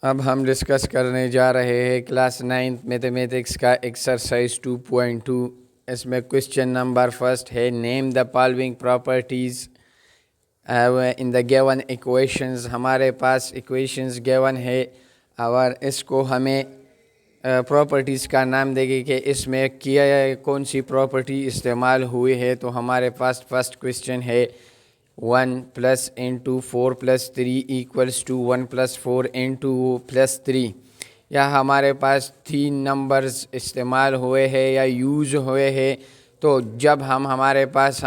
अब हम डिस्कस करने जा रहे हैं क्लास 9th मैथमेटिक्स का एक्सरसाइज 2.2। इसमें क्वेश्चन नंबर फर्स्ट है, name the following properties in the given equations. हमारे पास इक्वेशंस गिवन है और इसको हमें प्रॉपर्टीज़ का नाम देंगे कि इसमें किया कौन सी प्रॉपर्टी इस्तेमाल हुई है। तो हमारे पास फर्स्ट क्वेश्चन है 1 plus into 4 plus 3 equals to 1 plus 4 into plus 3। यह हमारे पास 3 नंबर्स इस्तेमाल हुए हैं या यूज़ हुए हैं। तो जब हमारे पास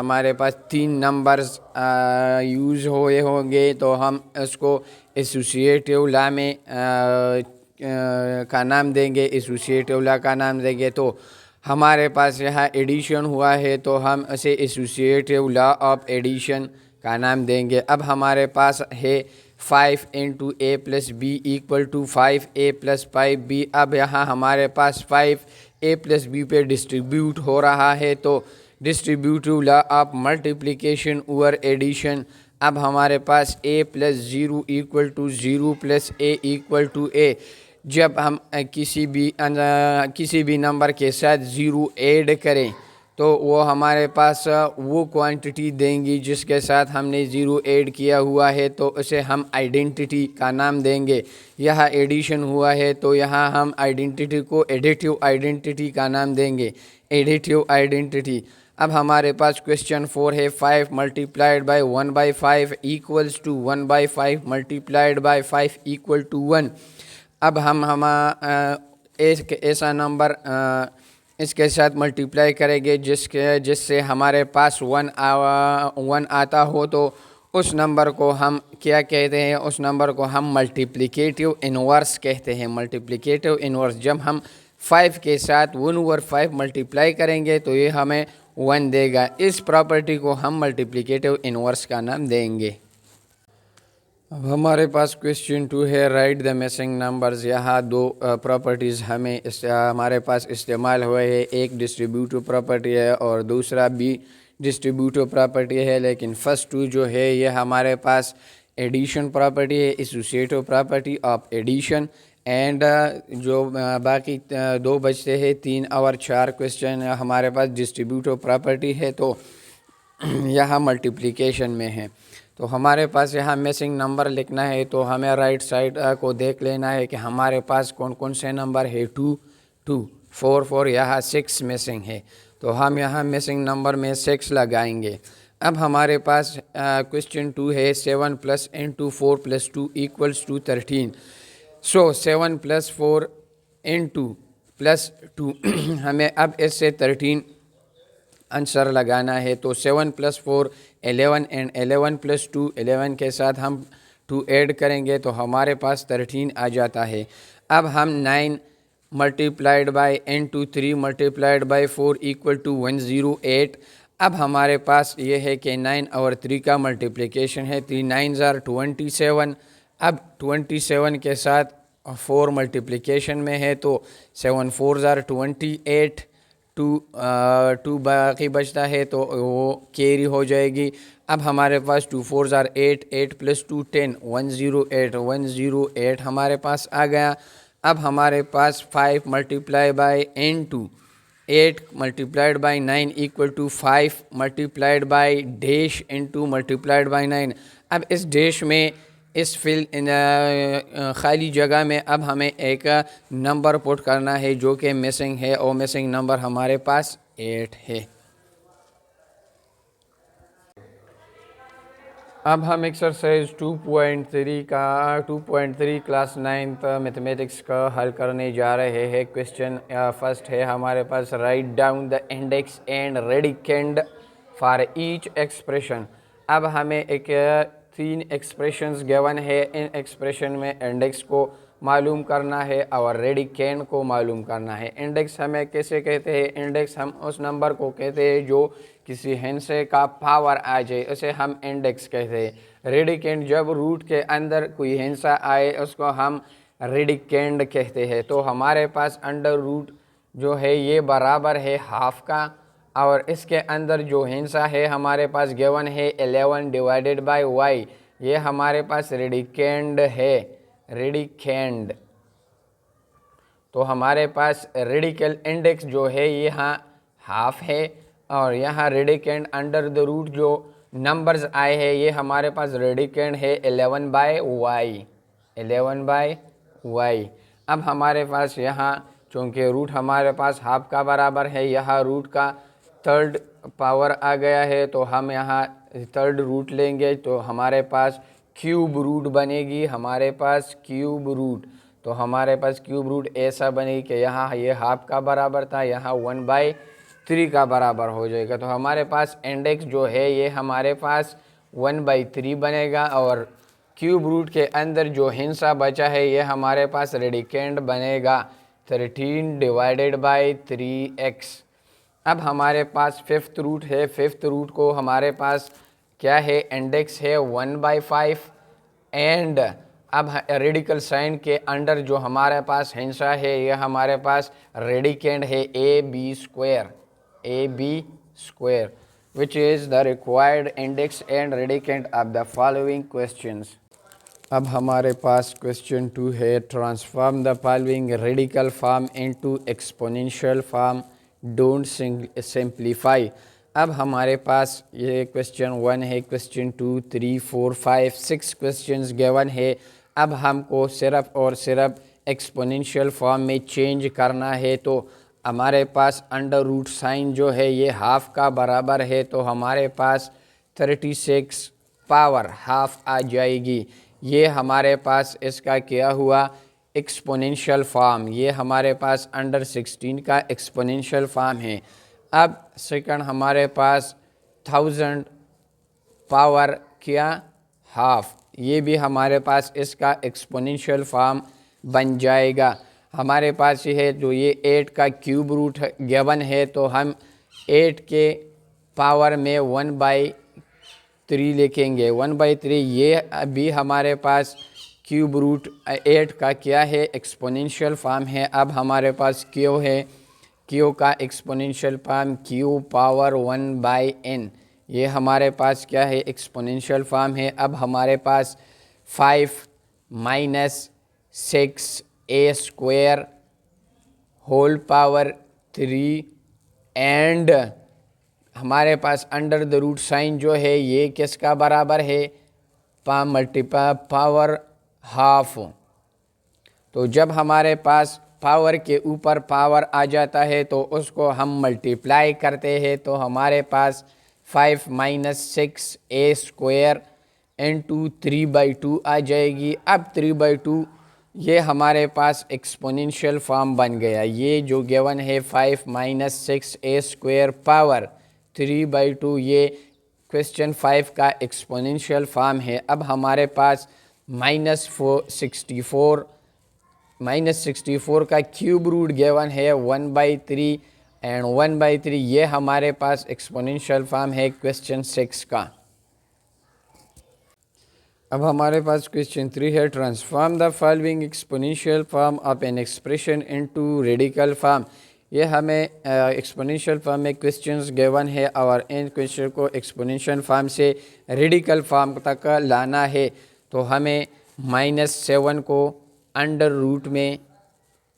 3 नंबर्स यूज़ हुए होंगे तो हम इसको एसोसिएटिव लॉ में का नाम देंगे, एसोसिएटिव लॉ का नाम देंगे। तो हमारे पास यहाँ एडिशन हुआ है तो हम इसे एसोसिएटिव लॉ ऑफ एडिशन का नाम देंगे। अब हमारे पास है 5 into a plus b equal to 5a plus 5b। अब यहाँ हमारे पास 5a प्लस बी पे डिस्ट्रीब्यूट हो रहा है तो distributive law of multiplication over addition. अब हमारे पास a plus 0 equal to 0 plus a equal to a। जब हम किसी भी नंबर के साथ 0 ऐड करें तो वो हमारे पास वो क्वांटिटी देंगी जिसके साथ हमने 0 ऐड किया हुआ है, तो उसे हम आइडेंटिटी का नाम देंगे। यह एडिशन हुआ है तो यहाँ हम आइडेंटिटी को एडिटिव आइडेंटिटी का नाम देंगे, एडिटिव आइडेंटिटी। अब हमारे पास क्वेश्चन 4 है, 5 multiplied by 1/5 equals to 1/5 multiplied by 5 equal to 1। अब हम एक ऐसा नंबर इसके साथ मल्टीप्लाई करेंगे जिससे हमारे पास 1 आता हो, तो उस नंबर को हम क्या कहते हैं? उस नंबर को हम मल्टीप्लिकेटिव इन्वर्स कहते हैं। मल्टीप्लिकेटिव इन्वर्स जब हम 5 के साथ 1/5 मल्टीप्लाई करेंगे तो ये हमें 1 देगा। इस प्रॉपर्टी को हम मल्टीप्लिकेटिव इन्वर्स का नाम देंगे। अब हमारे पास क्वेश्चन 2 है, राइट द मिसिंग नंबर्स। यहाँ 2 प्रॉपर्टीज़ हमारे पास इस्तेमाल हुए हैं। एक डिस्ट्रीब्यूटिव प्रॉपर्टी है और दूसरा भी डिस्ट्रीब्यूटिव प्रॉपर्टी है, लेकिन फर्स्ट 2 जो है ये हमारे पास एडिशन प्रॉपर्टी है, associative property of addition. And जो बाकी 2 बचते हैं 3 और 4 क्वेश्चन हमारे पास डिस्ट्रीब्यूटिव प्रॉपर्टी है, तो यहाँ मल्टीप्लिकेशन में है। तो हमारे पास यहाँ मिसिंग नंबर लिखना है तो हमें राइट साइड को देख लेना है कि हमारे पास कौन कौन से नंबर है। 2 2 4 4, यहाँ 6 मिसिंग है, तो हम यहाँ मिसिंग नंबर में 6 लगाएंगे। अब हमारे पास क्वेश्चन 2 है, 7 plus into 4 plus 2 equals to 13। So 7 plus 4 into plus 2 हमें अब इससे 13 आंसर लगाना है। तो 7 प्लस 4 11 एंड 11 प्लस 2 11 के साथ हम 2 ऐड करेंगे तो हमारे पास 13 आ जाता है। अब हम 9 multiplied by into 3 multiplied by 4 equal to 108। अब हमारे पास ये है कि 9 और 3 का मल्टीप्लिकेशन है, 3 9s are 27। अब 27 के साथ 4 मल्टीप्लिकेशन में है तो 7 4s are 28। 2 बाकी बचता है तो वो कैरी हो जाएगी। अब हमारे पास 2 4s are 8, 8 प्लस 2 10, 108 हमारे पास आ गया। अब हमारे पास 5 multiply by into 8 multiplied by 9 equal to 5 multiplied by dash into multiplied by 9। अब इस डैश में इस खाली जगह में अब हमें एक नंबर पुट करना है जो कि मिसिंग है, और मिसिंग नंबर हमारे पास 8 है। अब हम एक्सरसाइज 2.3 क्लास 9th मैथमेटिक्स का हल करने जा रहे हैं। क्वेश्चन फर्स्ट है हमारे पास, write down the index and radicand for each expression. अब हमें 3 एक्सप्रेशंस गिवन है, इन एक्सप्रेशन में इंडेक्स को मालूम करना है और रेडिकेंड को मालूम करना है। इंडेक्स हमें कैसे कहते हैं? इंडेक्स हम उस नंबर को कहते हैं जो किसी हिस्से का पावर आ जाए, उसे हम इंडेक्स कहते हैं। रेडिकेंड जब रूट के अंदर कोई हिस्सा आए उसको हम रेडिकेंड कहते हैं। तो हमारे पास अंडर रूट जो है ये बराबर है हाफ का, और इसके अंदर जो हिस्सा है हमारे पास गिवन है 11 डिवाइडेड बाय y, ये हमारे पास रेडिकेंड है। रेडिकेंड। तो हमारे पास रेडिकल इंडेक्स जो है ये यहाँ हाफ है, और यहाँ रेडिकेंड अंडर द रूट जो नंबर्स आए हैं ये हमारे पास रेडिकेंड है 11/y, 11/y। अब हमारे पास यहाँ चूँकि रूट हमारे पास हाफ का बराबर है, यहाँ रूट का थर्ड पावर आ गया है, तो हम यहाँ थर्ड रूट लेंगे तो हमारे पास क्यूब रूट बनेगी, हमारे पास क्यूब रूट। तो हमारे पास क्यूब रूट ऐसा बनेगी कि यहाँ ये हाफ का बराबर था, यहाँ 1/3 का बराबर हो जाएगा। तो हमारे पास इंडेक्स जो है ये हमारे पास 1/3 बनेगा, और क्यूब रूट के अंदर जो हिस्सा बचा है ये हमारे पास रेडिकेंड बनेगा 13/3x। अब हमारे पास फिफ्थ रूट है, फिफ्थ रूट को हमारे पास क्या है, इंडेक्स है 1/5, एंड अब रेडिकल साइन के अंडर जो हमारे पास हिस्सा है ये हमारे पास रेडिकेंड है ab² which is the required index and radicand of the following questions। अब हमारे पास क्वेश्चन 2 है, transform the following radical form into exponential form, don't simplify. अब हमारे पास ये क्वेश्चन 1 है, क्वेश्चन 2, 3, 4, 5, 6 क्वेश्चंस गिवन है। अब हमको सिर्फ और सिर्फ एक्सपोनेंशियल फॉर्म में चेंज करना है, तो हमारे पास अंडर रूट साइन जो है ये हाफ का बराबर है, तो हमारे पास 36 पावर हाफ आ जाएगी। ये हमारे पास इसका क्या हुआ, एक्सपोनेंशियल फॉर्म, ये हमारे पास अंडर 16 का एक्सपोनेंशियल फॉर्म है। अब सेकंड हमारे पास 1000 पावर क्या हाफ, ये भी हमारे पास इसका एक्सपोनेंशियल फॉर्म बन जाएगा। हमारे पास ये है जो ये 8 का क्यूब रूट गिवन है, तो हम 8 के पावर में 1/3 लिखेंगे, 1/3। ये अभी हमारे पास क्यूब रूट 8 का क्या है, एक्सपोनेंशियल फॉर्म है। अब हमारे पास क्यू है, क्यू का exponential form Q power 1/n, ये हमारे पास क्या है, एक्सपोनेंशियल फॉर्म है। अब हमारे पास 5 - 6a² होल पावर 3, एंड हमारे पास अंडर द रूट साइन जो है ये किसका बराबर है, मल्टीप्लाई पावर हाफ। तो जब हमारे पास पावर के ऊपर पावर आ जाता है तो उसको हम मल्टीप्लाई करते हैं, तो हमारे पास 5 - 6a² इंटू 3/2 आ जाएगी। अब 3/2 ये हमारे पास एक्सपोनेंशियल फॉर्म बन गया। ये जो गिवन है 5 - 6a² पावर 3/2, ये क्वेश्चन 5 का एक्सपोनेंशियल फॉर्म है। अब हमारे पास -64 का क्यूब रूट गिवन है 1/3, एंड 1/3 ये हमारे पास एक्सपोनेंशियल फॉर्म है क्वेश्चन 6 का। अब हमारे पास क्वेश्चन 3 है, transform the following exponential form of an expression into radical form. ये हमें एक्सपोनेंशियल फॉर्म में क्वेश्चंस गिवन है, और इन क्वेश्चन को एक्सपोनेंशियल फॉर्म से रेडिकल फॉर्म तक लाना है। तो हमें -7 को अंडर रूट में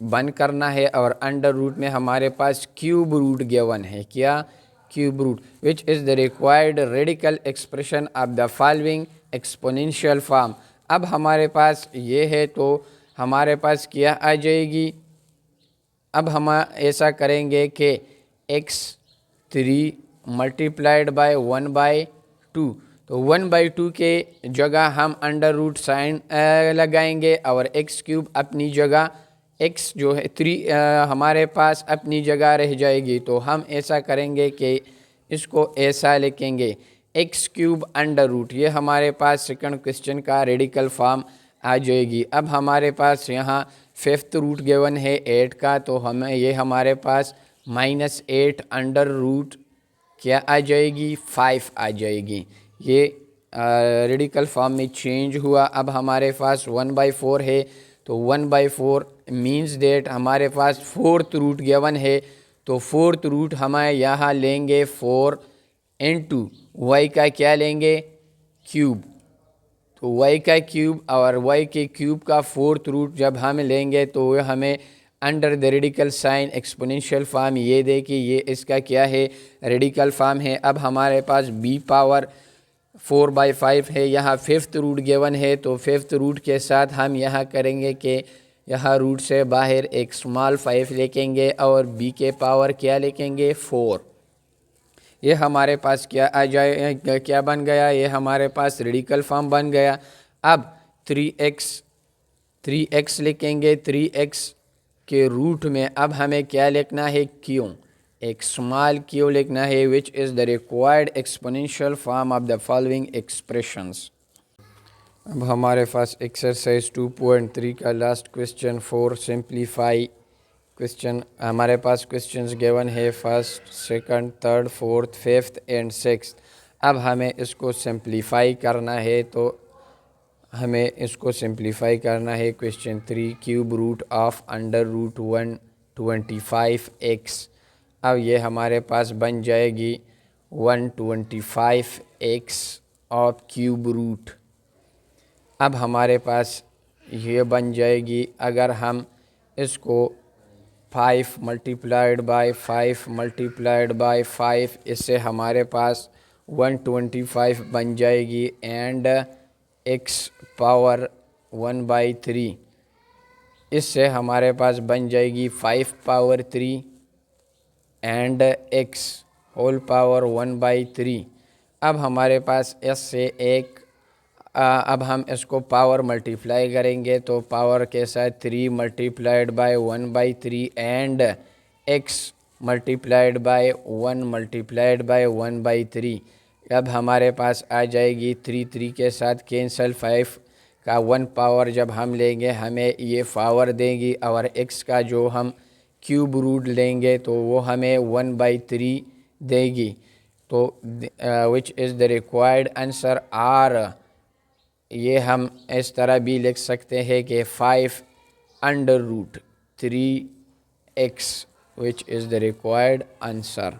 बंद करना है, और अंडर रूट में हमारे पास क्यूब रूट गिवन है, क्या, cube root, which is the required radical expression of the following exponential form. अब हमारे पास ये है, तो हमारे पास क्या आ जाएगी, अब हम ऐसा करेंगे कि x3 मल्टीप्लाइड बाय 1/2, तो 1/2 के जगह हम अंडर रूट साइन लगाएंगे, और x³ अपनी जगह, x जो है 3 हमारे पास अपनी जगह रह जाएगी। तो हम ऐसा करेंगे कि इसको ऐसा लिखेंगे x³ अंडर रूट, ये हमारे पास सेकंड क्वेश्चन का रेडिकल फॉर्म आ जाएगी। अब हमारे पास यहाँ फिफ्थ रूट गिवन है 8 का, तो हमें ये हमारे पास -8 अंडर रूट क्या आ जाएगी, 5 आ जाएगी। ये रेडिकल फॉर्म में चेंज हुआ। अब हमारे पास 1/4 है, तो 1/4 मीन्स देट हमारे पास फोर्थ रूट गिवन है, तो फोर्थ रूट हमें यहाँ लेंगे 4 इंटू y का क्या लेंगे, क्यूब। तो y का क्यूब और y के क्यूब का फोर्थ रूट जब हम लेंगे तो हमें under the radical sign exponential form ये दे कि ये इसका क्या है, रेडिकल फॉर्म है। अब हमारे पास b पावर 4/5 है, यहाँ फिफ्थ रूट गिवन है, तो फिफ्थ रूट के साथ हम यहाँ करेंगे कि यहाँ रूट से बाहर एक स्मॉल 5 लिखेंगे और b के पावर क्या लिखेंगे 4। ये हमारे पास क्या आ जाए, क्या बन गया, ये हमारे पास रेडिकल फॉर्म बन गया। अब 3x लिखेंगे, 3x के रूट में अब हमें क्या लिखना है, क्यों, एक स्मॉल क्यू लिखना है, विच is the required exponential form of the following expressions. अब हमारे पास एक्सरसाइज 2.3 का लास्ट क्वेश्चन 4 सिंप्लीफाई क्वेश्चन। हमारे पास क्वेश्चंस गिवन है first, second, third, fourth, fifth and sixth. अब हमें इसको सिंप्लीफाई करना है, तो हमें इसको सिंप्लीफाई करना है। Question 3 cube root of under root 125x। अब ये हमारे पास बन जाएगी 125x ऑफ क्यूब रूट। अब हमारे पास ये बन जाएगी, अगर हम इसको 5 मल्टीप्लाइड बाय 5 मल्टीप्लाइड बाय 5, इससे हमारे पास 125 बन जाएगी एंड x पावर 1/3, इससे हमारे पास बन जाएगी 5 power 3 and x whole power 1/3। अब हमारे पास s से एक अब हम इसको पावर मल्टीप्लाई करेंगे, तो पावर के साथ 3 multiplied by 1/3 and x multiplied by 1 multiplied by 1/3। अब हमारे पास आ जाएगी 3 के साथ कैंसल, 5 का 1 पावर जब हम लेंगे हमें ये पावर देंगी, और x का जो हम क्यूब रूट लेंगे तो वो हमें 1/3 देगी। तो which is the required answer are, ये हम इस तरह भी लिख सकते हैं कि 5 under root 3x which is the required answer.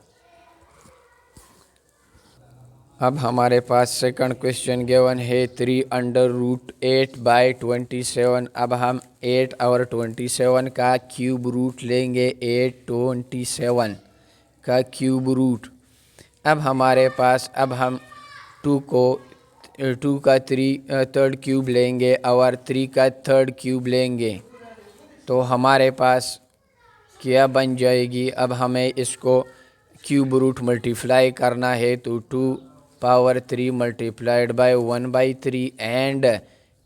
अब हमारे पास सेकंड क्वेश्चन गिवन है 3 अंडर रूट 8/27। अब हम 8 और 27 का क्यूब रूट लेंगे, 827 का क्यूब रूट। अब हमारे पास अब हम 2 का थर्ड क्यूब लेंगे और 3 का थर्ड क्यूब लेंगे, तो हमारे पास क्या बन जाएगी। अब हमें इसको क्यूब रूट मल्टीप्लाई करना है, तो 2 power 3 multiplied by 1/3 and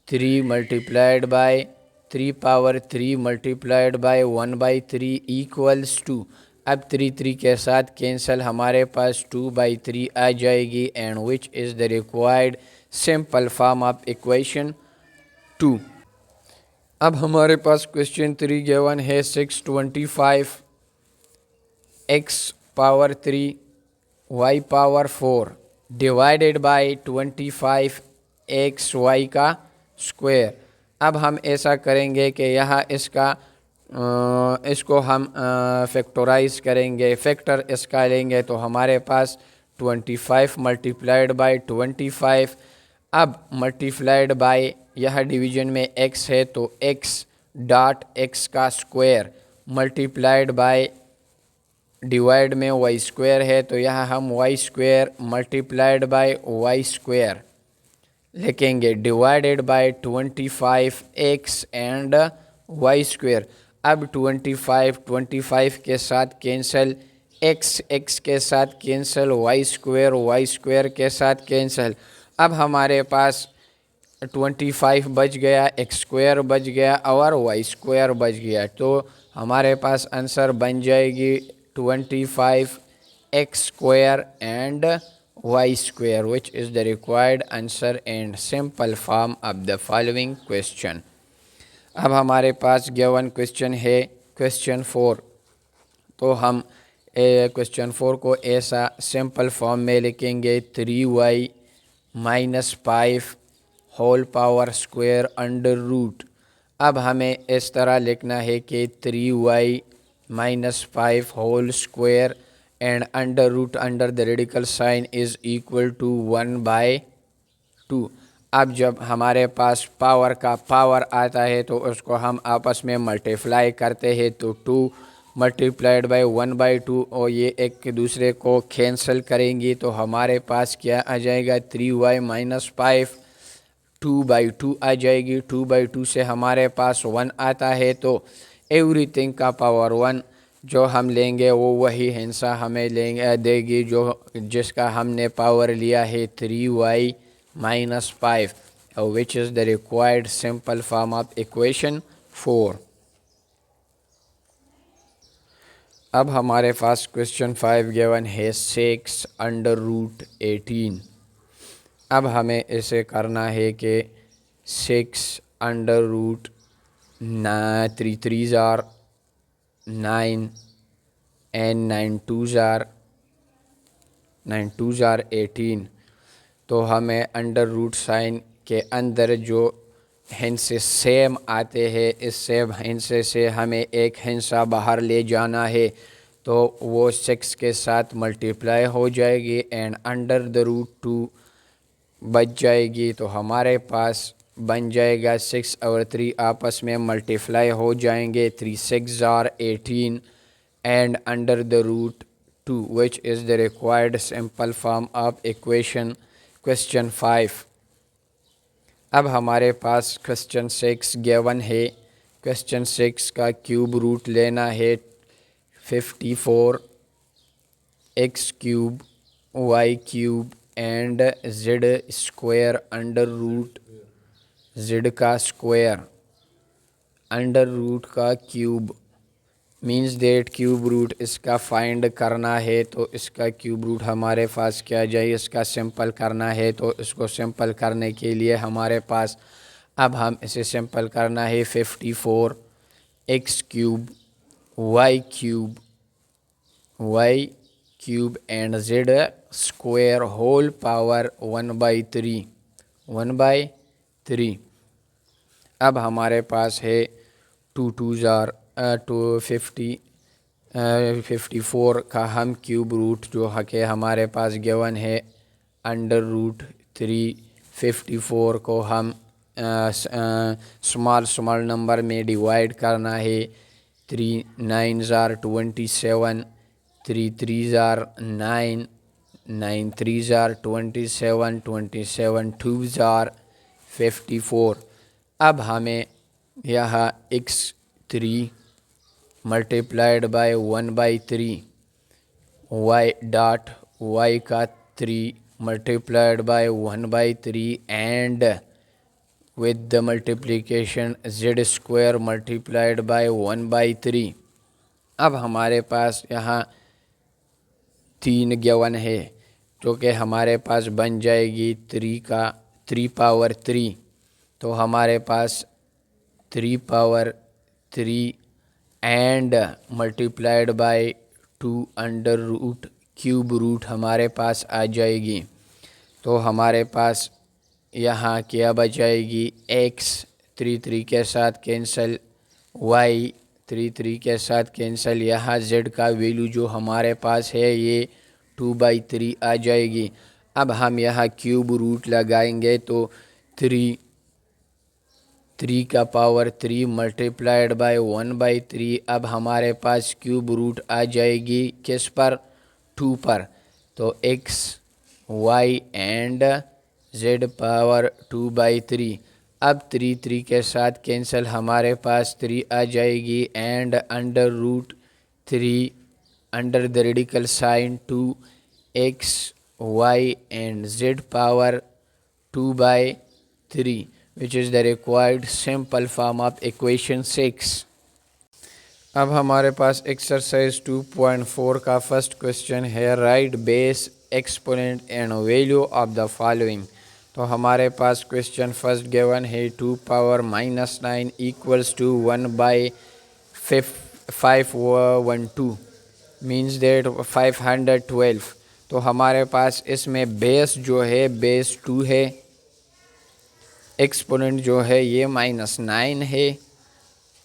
3 multiplied by 3 power 3 multiplied by 1/3 equals to, अब 3 के साथ कैंसल, हमारे पास 2/3 आ जाएगी and which is the required simple form of equation 2। अब हमारे पास क्वेश्चन 3 गिवन है 625 x power 3 y power 4 divided by 25 x y का स्क्वायर। अब हम ऐसा करेंगे कि यहाँ इसको हम फैक्टराइज करेंगे, फैक्टर इसका लेंगे, तो हमारे पास 25 मल्टीप्लाइड बाय 25, अब मल्टीप्लाइड बाय यह डिवीजन में x है तो x डॉट x का स्क्वायर मल्टीप्लाइड बाय डिवाइड में y स्क्वायर है, तो यहाँ हम y square multiplied by y square लिखेंगे divided by 25x and y square. अब 25 के साथ कैंसल, x के साथ कैंसल, y स्क्वायर के साथ कैंसल। अब हमारे पास 25 बच गया, x स्क्वायर बच गया और y स्क्वायर बच गया, तो हमारे पास आंसर बन जाएगी 25x square and y square which is the required answer and simple form of the following question. अब हमारे पास गिवन क्वेश्चन है क्वेश्चन 4, तो हम क्वेश्चन 4 को ऐसा सिंपल फॉर्म में लिखेंगे 3y minus 5 whole power square under root. अब हमें इस तरह लिखना है कि 3y minus 5 whole square and under root under the radical sign is equal to 1/2। अब जब हमारे पास पावर का पावर आता है तो उसको हम आपस में मल्टीप्लाई करते हैं, तो 2 मल्टीप्लाइड बाई 1/2 और ये एक दूसरे को कैंसिल करेंगी, तो हमारे पास क्या आ जाएगा 3y माइनस 5, 2/2 आ जाएगी। 2/2 से हमारे पास 1 आता है, तो एवरीथिंग का पावर 1 जो हम लेंगे वो वही हिस्सा हमें लेंगे देगी जो जिसका हमने पावर लिया है 3y minus 5, which is the required simple form of equation 4। अब हमारे पास क्वेश्चन 5 गिवन है 6√18। अब हमें इसे करना है कि 6√3 3 ज़ार 9 एंड 9 2 ज़ार 18, तो हमें अंडर रूट साइन के अंदर जो हिस्से सेम आते हैं इस सेम हिस्से से हमें एक हिस्सा बाहर ले जाना है, तो वो 6 के साथ मल्टीप्लाई हो जाएगी एंड अंडर द रूट 2 बच जाएगी। तो हमारे पास बन जाएगा 6 और 3 आपस में मल्टीप्लाई हो जाएंगे, 3 6 ज़ार 18 and under the root 2 which is the required simple form of equation question 5। अब हमारे पास क्वेश्चन 6 गिवन है। क्वेश्चन 6 का क्यूब रूट लेना है 54 x cube y cube and z square under root z का स्क्वायर अंडर रूट का cube means that cube root इसका फाइंड करना है। तो इसका क्यूब रूट हमारे पास क्या जाए, इसका सिंपल करना है, तो इसको सिंपल करने के लिए हमारे पास अब हम इसे सिंपल करना है 54 x cube y cube and z square whole power 1/3। अब हमारे पास है 54 का हम क्यूब रूट जो है कि हमारे पास गिवन है अंडर रूट 3। 54 को हम स्मॉल नंबर में डिवाइड करना है, 3 9 ज़ार 27, 3 3 ज़ार 9, 9 3 ज़ार 27, 27 2 ज़ार 54। अब हमें यह x3 multiplied by 1/3 y dot y का 3 multiplied by 1/3 and with the multiplication z square multiplied by 1/3। अब हमारे पास यहाँ 3 गिवन है जो कि हमारे पास बन जाएगी 3 का 3 पावर 3, तो हमारे पास 3 power 3 and multiplied by 2 under root cube root हमारे पास आ जाएगी। तो हमारे पास यहाँ क्या बचाएगी x 3 3 के साथ कैंसिल, y 3 3 के साथ कैंसिल, यहाँ z का वैल्यू जो हमारे पास है ये 2/3 आ जाएगी। अब हम यहाँ क्यूब रूट लगाएंगे तो 3 का पावर 3 मल्टीप्लाइड बाय 1/3। अब हमारे पास क्यूब रूट आ जाएगी किस पर, 2 पर, तो x y and z power 2/3। अब 3 3 के साथ कैंसिल, हमारे पास 3 आ जाएगी and under root 3 under the radical sign 2x y and z power 2/3 which is the required simple form of equation 6। अब हमारे पास एक्सरसाइज 2.4 का फर्स्ट क्वेश्चन है, write base exponent and value of the following. तो हमारे पास question first given है 2 power -9 equals to 1/512 means that 512। तो हमारे पास इसमें बेस जो है बेस 2 है, एक्सपोनेंट जो है ये -9 है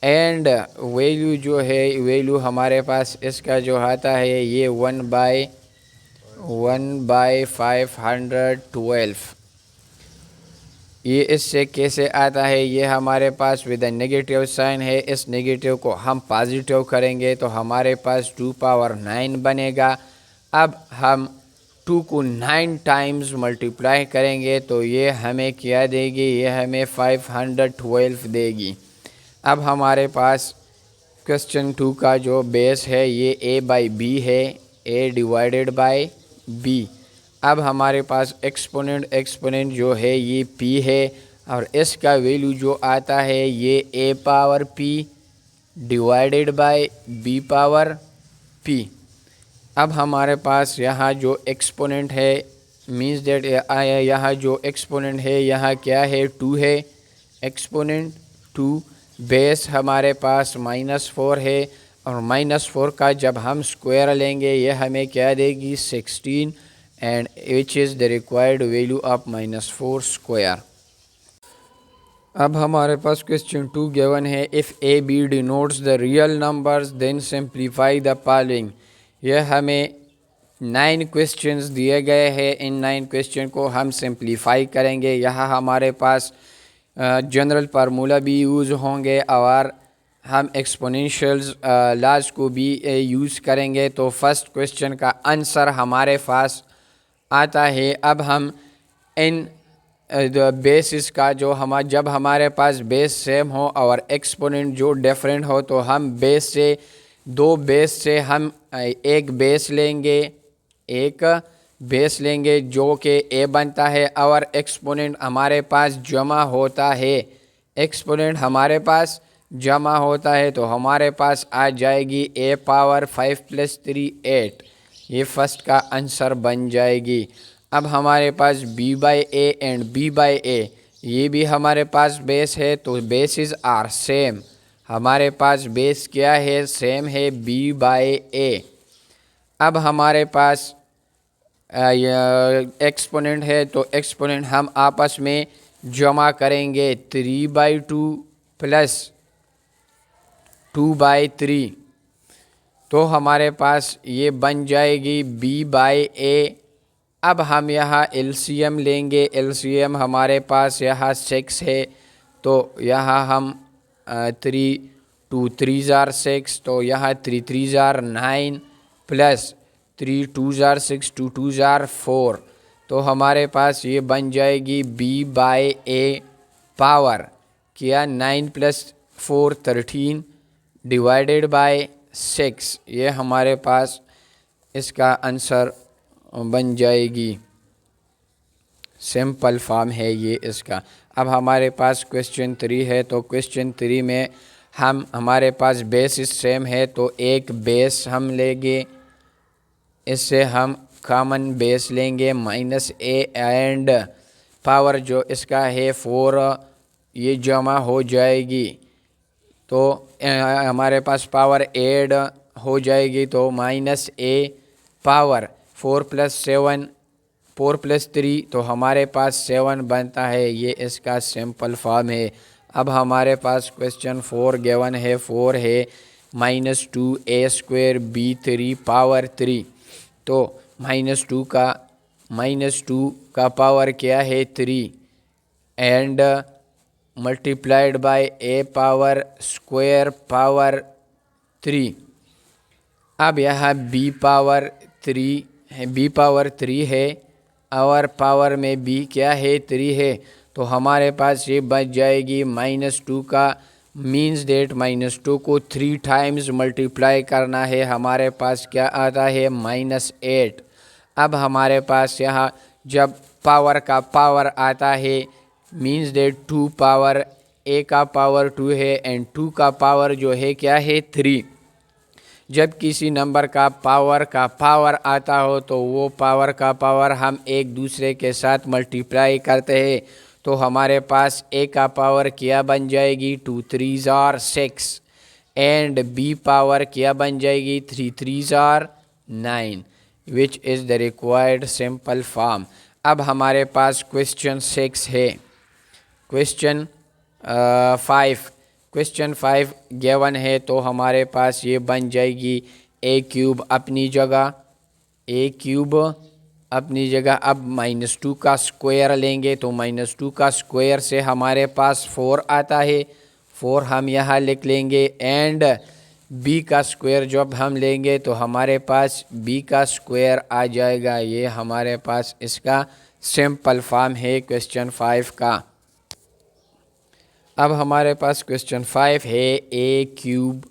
एंड वैल्यू जो है वैल्यू हमारे पास इसका जो आता है ये 1/512। ये इससे कैसे आता है, ये हमारे पास विद नेगेटिव साइन है, इस नेगेटिव को हम पॉजिटिव करेंगे तो हमारे पास 2 पावर 9 बनेगा। अब हम 2 को 9 टाइम्स मल्टीप्लाई करेंगे तो ये हमें क्या देगी, ये हमें 512 देगी। अब हमारे पास क्वेश्चन 2 का जो बेस है ये a बाई बी है, a डिवाइडेड बाई b। अब हमारे पास एक्सपोनेंट जो है ये p है और इसका वैल्यू जो आता है ये a power p divided by b power p। अब हमारे पास यहाँ जो एक्सपोनेंट है मीन्स दैट यहाँ जो एक्सपोनेंट है यहाँ क्या है, 2 है। एक्सपोनेंट 2, बेस हमारे पास -4 है और -4 का जब हम स्क्वायर लेंगे ये हमें क्या देगी, 16 and which is the required value of -4 square. अब हमारे पास क्वेश्चन 2 गिवन है, if a b denotes the real numbers then simplify the following. यह हमें 9 क्वेश्चंस दिए गए हैं, इन 9 क्वेश्चन को हम सिंप्लीफाई करेंगे। यहाँ हमारे पास जनरल फार्मूला भी यूज़ होंगे और हम एक्सपोनेंशियल्स लॉज को भी यूज़ करेंगे। तो फर्स्ट क्वेश्चन का आंसर हमारे पास आता है। अब हम इन बेसिस का जो जब हमारे पास बेस सेम हो और एक्सपोनेंट जो डिफरेंट हो तो हम बेस से दो बेस से हम एक बेस लेंगे जो कि a बनता है और एक्सपोनेंट हमारे पास जमा होता है। एक्सपोनेंट हमारे पास जमा होता है तो हमारे पास आ जाएगी a पावर 5 + 3 8। ये फर्स्ट का आंसर बन जाएगी। अब हमारे पास b by A and b by A, ये भी हमारे पास बेस है तो बेसिस आर सेम। हमारे पास बेस क्या है, सेम है, b बाई ए। अब हमारे पास एक्सपोनेंट है तो एक्सपोनेंट हम आपस में जमा करेंगे, 3/2 + 2/3 तो हमारे पास ये बन जाएगी b बाई ए। अब हम यहाँ एलसीएम लेंगे, एलसीएम हमारे पास यहाँ 6 है तो यहाँ हम 3 2 3 * 6 तो यहाँ 3 3 * 9 + 3 2 * 6 2 2 * 4 तो हमारे पास ये बन जाएगी b बाई ए पावर क्या 9 + 4 13 डिवाइडेड बाई 6। ये हमारे पास इसका आंसर बन जाएगी, सिंपल फॉर्म है ये इसका। अब हमारे पास क्वेश्चन 3 है तो क्वेश्चन 3 में हमारे पास बेस सेम है तो एक बेस हम लेंगे, इससे हम कॉमन बेस लेंगे -a एंड पावर जो इसका है 4 ये जमा हो जाएगी तो हमारे पास पावर ऐड हो जाएगी तो -a पावर 4 + 7 4 + 3 तो हमारे पास 7 बनता है। ये इसका सिंपल फॉर्म है। अब हमारे पास क्वेश्चन 4 गिवन है, 4 है -2a² b3 पावर 3 तो -2 का पावर क्या है 3 and multiplied bye a power square power 3। अब यहाँ b पावर 3 है और पावर में b क्या है 3 है तो हमारे पास ये बच जाएगी -2 का मीन्स डेट -2 को 3 टाइम्स मल्टीप्लाई करना है, हमारे पास क्या आता है -8। अब हमारे पास यहाँ जब पावर का पावर आता है मीन्स डेट 2 पावर a का पावर 2 है एंड 2 का पावर जो है क्या है 3। जब किसी नंबर का पावर आता हो तो वो पावर का पावर हम एक दूसरे के साथ मल्टीप्लाई करते हैं तो हमारे पास a का पावर क्या बन जाएगी 2 3 * 6 एंड b पावर क्या बन जाएगी 3 3 * 9 विच is the required simple form. अब हमारे पास क्वेश्चन 6 है। क्वेश्चन 5 गिवन है तो हमारे पास ये बन जाएगी a³ अपनी जगह, a³ अपनी जगह। अब -2 का स्क्वायर लेंगे तो -2 का स्क्वायर से हमारे पास 4 आता है, 4 हम यहाँ लिख लेंगे। एंड b का स्क्वायर जब हम लेंगे तो हमारे पास b का स्क्वायर आ जाएगा। ये हमारे पास इसका सिंपल फॉर्म है क्वेश्चन 5 का। अब हमारे पास क्वेश्चन 5 है a³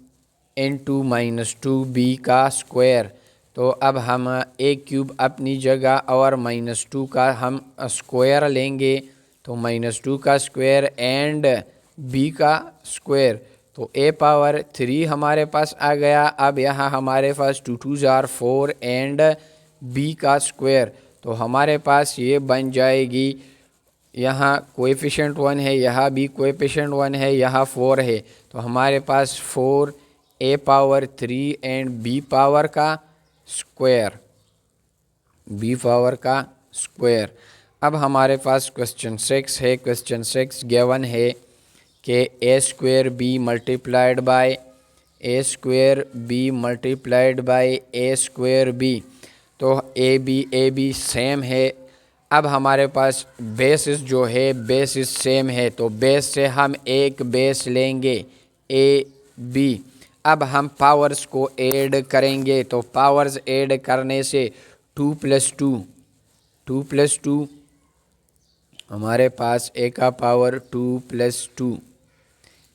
इंटू -2b का स्क्वायर। तो अब हम a³ अपनी जगह और -2 का हम स्क्वायर लेंगे तो -2 का स्क्वायर एंड b का स्क्वायर तो a³ हमारे पास आ गया। अब यहाँ हमारे पास 2 2 ज़ार 4 एंड b का स्क्वायर तो हमारे पास ये बन जाएगी। यहाँ कोएफिशिएंट 1 है, यहाँ भी कोएफिशिएंट 1 है, यहाँ 4 है तो हमारे पास 4 a³ एंड b पावर का स्क्वायर, अब हमारे पास क्वेश्चन 6 है। क्वेश्चन 6 गिवन है कि a² मल्टीप्लाइड बाय a² तो ए बी सेम है। अब हमारे पास बेसिस जो है बेसिस सेम है तो बेस से हम एक बेस लेंगे ए बी। अब हम पावर्स को ऐड करेंगे तो पावर्स ऐड करने से 2 + 2 हमारे पास a का पावर 2 + 2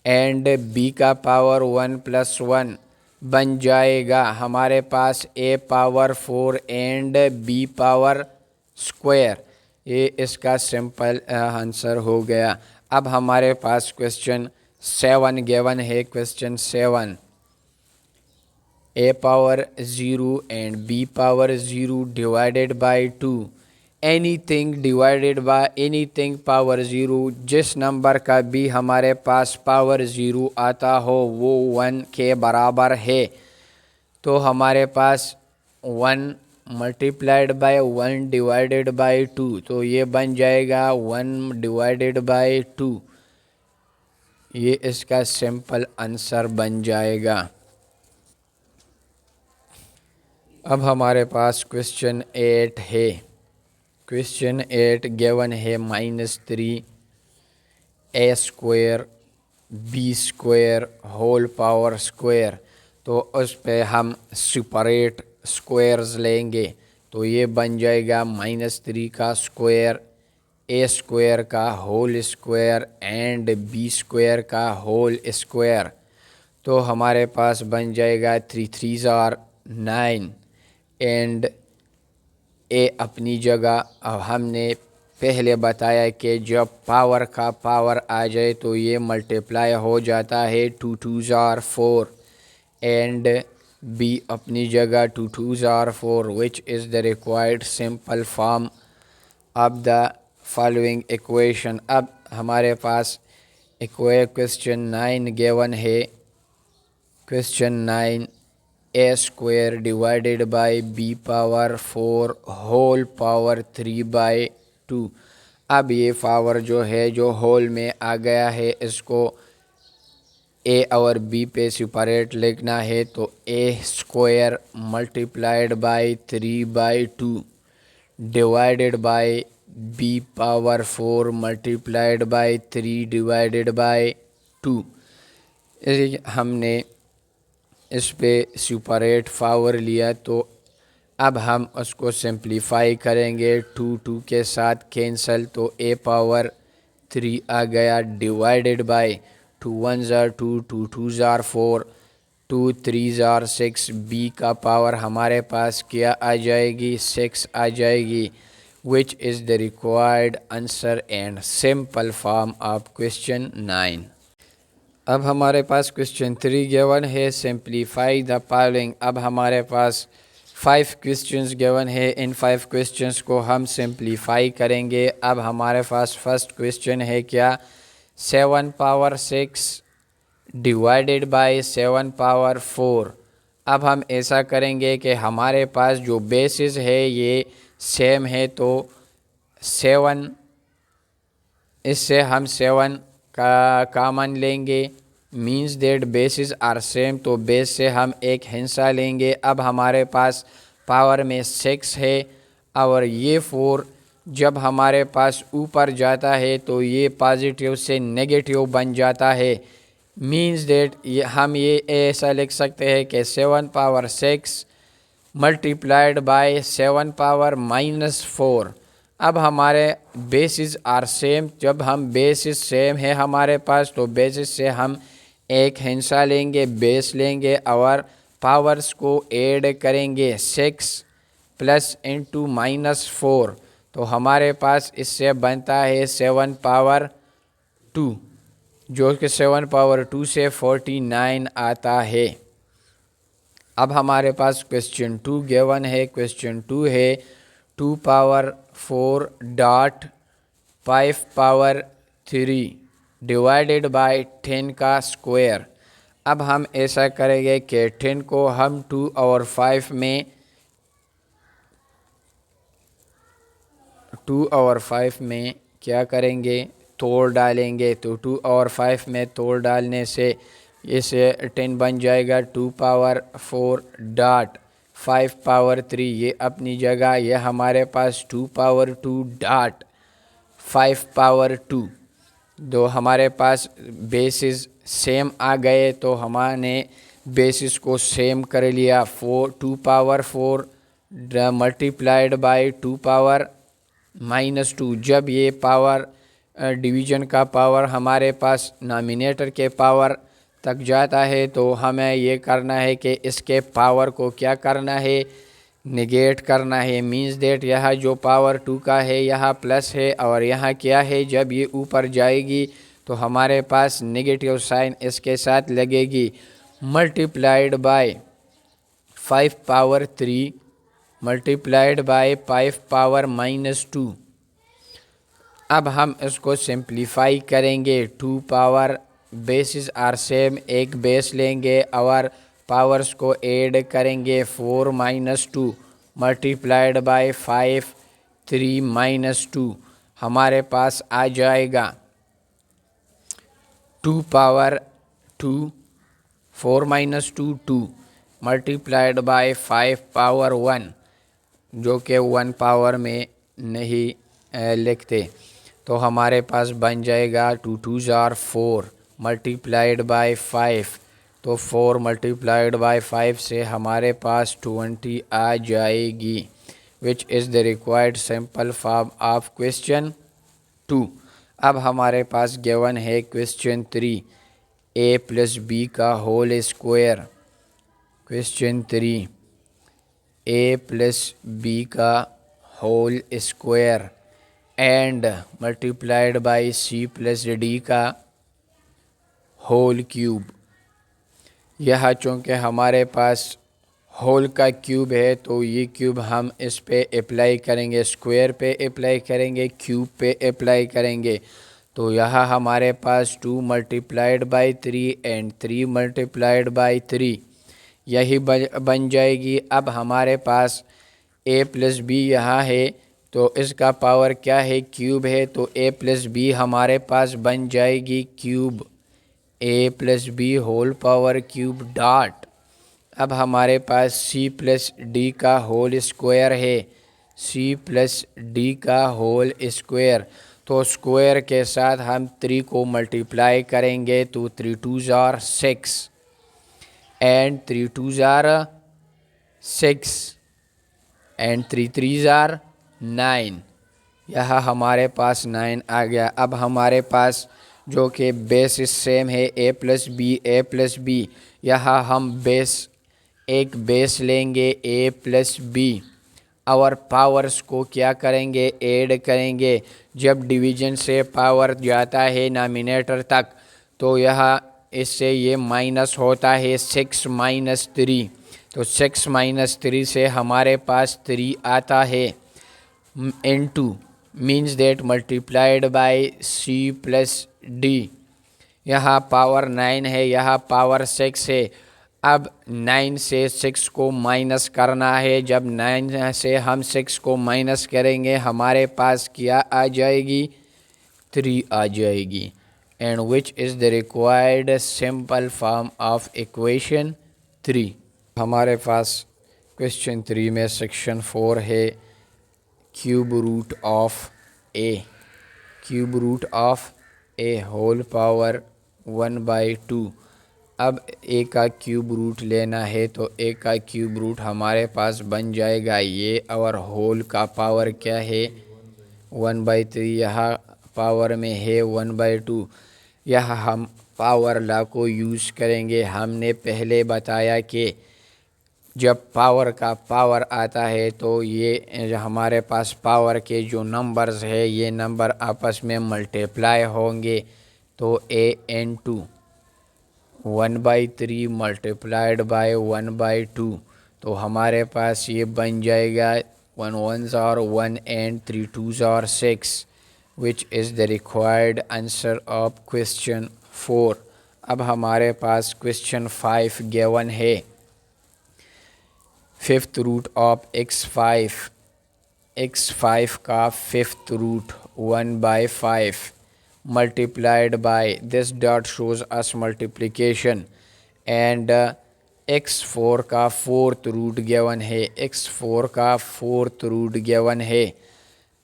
एंड b का पावर 1 + 1 बन जाएगा। हमारे पास a⁴ and b power square, ये इसका सिंपल आंसर हो गया। अब हमारे पास क्वेश्चन 7 गिवन है। Question 7 a⁴ and b⁴ divided by 2 anything divided by anything power 0, जिस नंबर का भी हमारे पास पावर 0 आता हो वो 1 के बराबर है। तो हमारे पास 1 मल्टीप्लाइड बाय 1 डिवाइडेड बाय 2 तो ये बन जाएगा 1 डिवाइडेड बाय 2, ये इसका सिंपल आंसर बन जाएगा। अब हमारे पास क्वेश्चन 8 है। क्वेश्चन 8 गिवन है -3 a² b² whole power square तो उस पे हम सेपरेट स्क्वायर्स लेंगे तो ये बन जाएगा -3 का स्क्वायर, a² का होल स्क्वायर एंड b² का होल स्क्वायर तो हमारे पास बन जाएगा 3 3 ज़ार 9 एंड ए अपनी जगह। अब हमने पहले बताया कि जब पावर का पावर आ जाए तो ये मल्टीप्लाई हो जाता है 2 2 ज़ार 4 एंड b अपनी जगह 2 2 ज़ार 4 which is the required simple form of the following equation. अब हमारे पास क्वेश्चन 9 गिवन है। Question 9 a² divided by b⁴ whole power 3/2। अब ये पावर जो है जो होल में आ गया है इसको a और b पे सेपरेट लिखना है तो a² multiplied by 3/2 divided by b⁴ multiplied by 3 divided by 2। हमने इस पे सेपरेट पावर लिया तो अब हम उसको सिंप्लीफाई करेंगे 2 2 के साथ कैंसल तो a⁴ आ गया डिवाइडेड बाय 2 1 ज़ार 2 2 2 ज़ार 4 2 3 ज़ार 6 b का पावर हमारे पास क्या आ जाएगी 6 आ जाएगी which is the required answer and simple form of question 9। अब हमारे पास क्वेश्चन 3 गिवन है सिंप्लीफाई द फॉलोइंग। अब हमारे पास 5 क्वेश्चंस गिवन है, इन 5 क्वेश्चंस को हम सिंप्लीफाई करेंगे। अब हमारे पास फर्स्ट क्वेश्चन है क्या 7⁴ डिवाइडेड बाय 7⁴। अब हम ऐसा करेंगे कि हमारे पास जो बेसिस है ये सेम है तो 7 इससे हम 7 का कॉमन लेंगे means that basis are same तो बेस से हम एक हिस्सा लेंगे। अब हमारे पास पावर में 6 है और ये 4 जब हमारे पास ऊपर जाता है तो ये पॉजिटिव से नेगेटिव बन जाता है। मीन्स दैट हम ये ऐसा लिख सकते हैं कि 7 पावर 6 मल्टीप्लाइड बाय 7 पावर -4। अब हमारे बेसिस आर सेम। जब हम बेसिस सेम है हमारे पास तो बेसिस से हम एक हिस्सा लेंगे, बेस लेंगे और पावर्स को ऐड करेंगे 6 प्लस इंटू -4। तो हमारे पास इससे बनता है 7 पावर 2, जो कि 7 पावर 2 से 49 आता है। अब हमारे पास क्वेश्चन 2 गिवन है। क्वेश्चन 2 है 2 power 4 dot 5 power 3 divided bye 10 का स्क्वायर। अब हम ऐसा करेंगे कि 10 को हम 2 और 5 में 2 और 5 में क्या करेंगे, तोड़ डालेंगे। तो 2 और 5 में तोड़ डालने से इसे 10 बन जाएगा 2 पावर 4 डॉट 5 पावर 3। ये अपनी जगह, ये हमारे पास 2 पावर 2 डॉट 5 पावर 2। दो हमारे पास बेसिस सेम आ गए तो हमने बेसिस को सेम कर लिया। 2 पावर 4 मल्टीप्लाइड बाय 2 पावर -2। जब ये पावर डिवीज़न का पावर हमारे पास नॉमिनेटर के पावर तक जाता है तो हमें ये करना है कि इसके पावर को क्या करना है, निगेट करना है। मीन्स देट यहाँ जो पावर 2 का है यहाँ प्लस है और यहाँ क्या है, जब ये ऊपर जाएगी तो हमारे पास नेगेटिव साइन इसके साथ लगेगी। Multiplied by 5 power 3 multiplied by 5 power -2। अब हम इसको सिंप्लीफाई करेंगे। 2 पावर बेसिस आर सेम, एक बेस लेंगे और पावर्स को ऐड करेंगे। 4 -2 मल्टीप्लाइड बाय 5 3 -2 हमारे पास आ जाएगा 2 पावर 2 4 -2 2 मल्टीप्लाइड बाय 5 पावर 1, जो कि 1 पावर में नहीं लिखते। तो हमारे पास बन जाएगा 2 2s are 4 मल्टीप्लाइड बाय 5। तो 4 मल्टीप्लाइड बाय 5 से हमारे पास 20 आ जाएगी, which is the required simple form of question 2। अब हमारे पास गिवन है क्वेश्चन 3 a प्लस बी का whole square. Question 3 a plus B का whole square and multiplied by c plus D का होल क्यूब। यह चूँकि हमारे पास होल का क्यूब है तो ये क्यूब हम इस पे अप्लाई करेंगे, स्क्वायर पे अप्लाई करेंगे, क्यूब पे अप्लाई करेंगे। तो यहाँ हमारे पास 2 multiplied by 3 and 3 multiplied by 3 यही बन जाएगी। अब हमारे पास a प्लस बी यहाँ है तो इसका पावर क्या है, क्यूब है। तो a प्लस बी हमारे पास बन जाएगी cube a plus b whole power cube dot. अब हमारे पास c प्लस डी का होल स्क्वायर है, c प्लस डी का होल स्क्वायर। तो स्क्वायर के साथ हम 3 को मल्टीप्लाई करेंगे तो 3 2s are 6 and 3 2s are 6 and 3 3s are 9। यह हमारे पास 9 आ गया। अब हमारे पास जो कि बेस सेम है a प्लस बी, यहाँ हम एक बेस लेंगे a प्लस बी और पावर्स को क्या करेंगे, ऐड करेंगे। जब डिवीज़न से पावर जाता है नॉमिनेटर तक तो यह इससे ये माइनस होता है 6 - 3। तो 6 - 3 से हमारे पास 3 आता है into means that multiplied by c plus D. यहाँ पावर 9 है, यहाँ पावर 6 है। अब 9 से 6 को माइनस करना है। जब 9 से हम 6 को माइनस करेंगे हमारे पास क्या आ जाएगी, 3 आ जाएगी। And which is the required simple form of equation 3। हमारे पास क्वेश्चन 3 में सेक्शन 4 है cube root of a, cube root of a whole power 1/2। अब ए का क्यूब रूट लेना है तो ए का क्यूब रूट हमारे पास बन जाएगा ये, और होल का पावर क्या है 1/3, यहाँ पावर में है 1/2। यह हम पावर लॉ को यूज़ करेंगे। हमने पहले बताया कि जब पावर का पावर आता है तो ये हमारे पास पावर के जो नंबर्स है ये नंबर आपस में मल्टीप्लाई होंगे। तो a/2 1/3 मल्टीप्लाइड बाय 1/2, तो हमारे पास ये बन जाएगा 1 1s are 1 and 3 2s are 6, which is the required answer of question 4। अब हमारे पास क्वेश्चन 5 गिवन है। फिफ्थ रूट ऑफ x5 का fifth root 1/5 multiplied by this dot shows us multiplication, and x4 का फोर्थ रूट गिवन है, x4 का fourth root given है।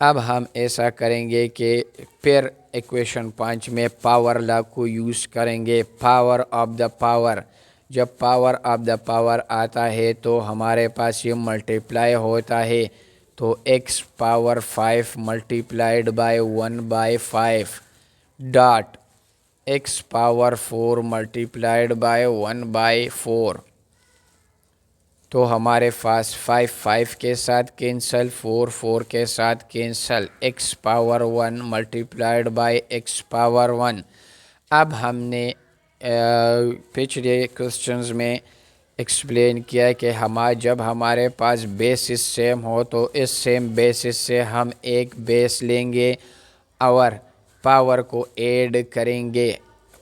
अब हम ऐसा करेंगे कि फिर इक्वेशन 5 में पावर लॉ को यूज़ करेंगे। पावर ऑफ द पावर, जब पावर ऑफ द पावर आता है तो हमारे पास ये मल्टीप्लाई होता है, तो x power 5 multiplied by 1/5 dot x power 4 multiplied by 1/4। तो हमारे पास 5 5 के साथ कैंसल, 4 4 के साथ cancel, x power 1 multiplied by x power 1। अब हमने पिछले क्वेश्चंस में एक्सप्लेन किया कि जब हमारे पास बेसिस सेम हो तो इस सेम बेसिस से हम एक बेस लेंगे और पावर को ऐड करेंगे।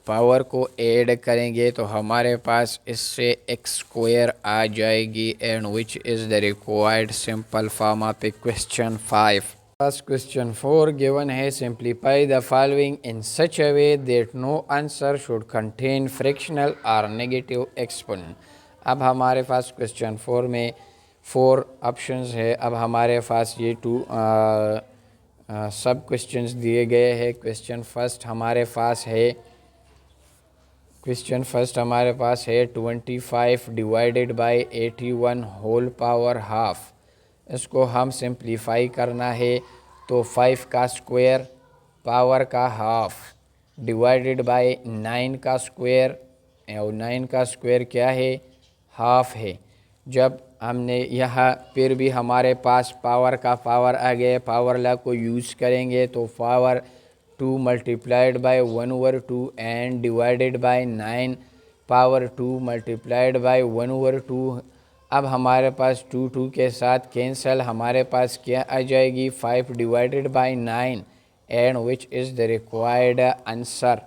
पावर को ऐड करेंगे तो हमारे पास इससे एक्स स्क्वायर आ जाएगी, and which is the required simple form of A question 5। First question 4 given है, simplify the following in such a way that no answer should contain fractional और नेगेटिव एक्सपोनेंट। अब हमारे पास क्वेश्चन 4 में 4 options है। अब हमारे पास ये 2 सब क्वेश्चंस दिए गए हैं। क्वेश्चन फर्स्ट हमारे पास है 25 divided by 81 whole power half. इसको हम सिंप्लीफाई करना है तो 5 का स्क्वायर पावर का हाफ डिवाइडेड बाय 9 का स्क्वायर, और 9 का स्क्वायर क्या है हाफ है। जब हमने यहाँ फिर भी हमारे पास पावर का पावर आ गया, पावर लॉ को यूज़ करेंगे तो power 2 multiplied by 1/2 and divided by 9 power 2 multiplied by 1/2। अब हमारे पास 2 2 के साथ कैंसल, हमारे पास क्या आ जाएगी 5 divided by 9, and which is the required answer.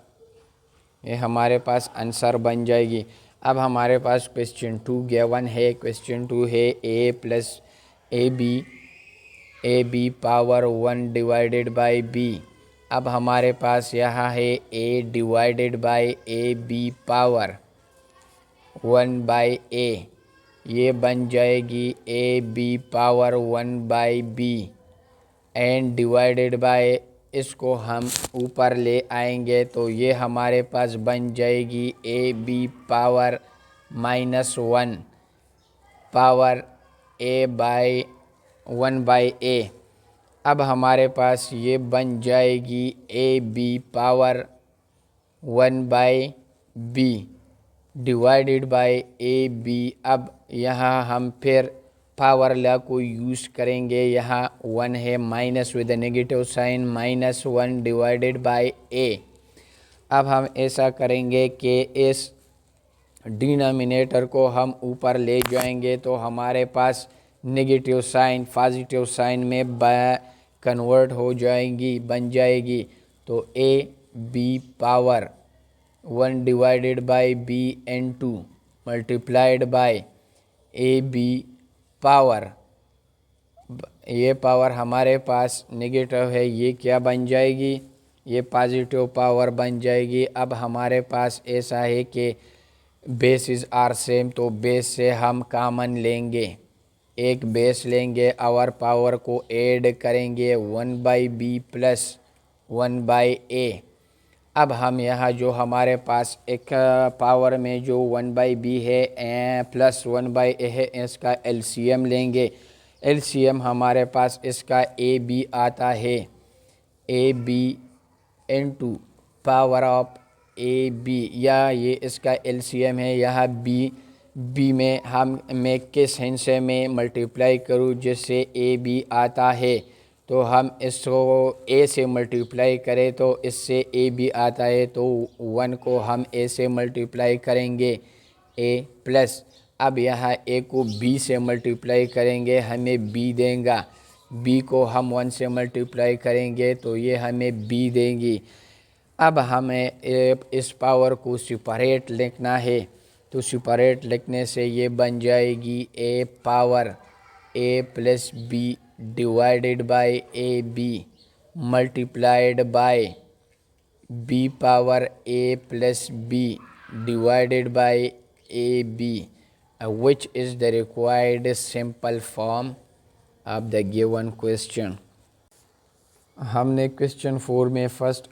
ये हमारे पास आंसर बन जाएगी। अब हमारे पास क्वेश्चन 2 गिवन है। क्वेश्चन 2 है a b power 1 divided by b. अब हमारे पास यहाँ है a divided by A b power 1/a, ये बन जाएगी a b power 1/b, and divided by इसको हम ऊपर ले आएंगे तो ये हमारे पास बन जाएगी a b power -1 power a by 1/a। अब हमारे पास ये बन जाएगी a b power 1/b divided by A b. अब यहाँ हम फिर पावर लॉ को यूज़ करेंगे। यहाँ 1 है minus with negative sign, -1 divided by A. अब हम ऐसा करेंगे कि इस डिनोमिनेटर को हम ऊपर ले जाएंगे तो हमारे पास नेगेटिव साइन पॉजिटिव साइन में कन्वर्ट हो जाएगी, बन जाएगी। तो a b power 1 divided by b n 2 multiplied by A b power, ये पावर हमारे पास नेगेटिव है, ये क्या बन जाएगी, ये पॉजिटिव पावर बन जाएगी। अब हमारे पास ऐसा है कि बेसिस आर सेम, तो बेस से हम कॉमन लेंगे एक बेस लेंगे और पावर को ऐड करेंगे 1/b प्लस 1/a। अब हम यहाँ जो हमारे पास एक पावर में जो 1/b है प्लस 1/a है, इसका एलसीएम लेंगे। एलसीएम हमारे पास इसका ए बी आता है, a b into power of a b, या ये इसका एलसीएम है। यह बी में हम मैं किस हिस्से में मल्टीप्लाई करूँ जिससे ए बी आता है, तो हम इसको ए से मल्टीप्लाई करें तो इससे ए बी आता है, तो 1 को हम ए से मल्टीप्लाई करेंगे ए प्लस, अब यहाँ ए को बी से मल्टीप्लाई करेंगे हमें बी देगा, बी को हम 1 से मल्टीप्लाई करेंगे तो ये हमें बी देंगी। अब हमें इस पावर को सेपरेट लिखना है, तो सेपरेट लिखने से ये बन जाएगी A power A plus B divided by A B multiplied by B power A plus B divided by A B, which is the required simple form of the given question। हमने question 4 में first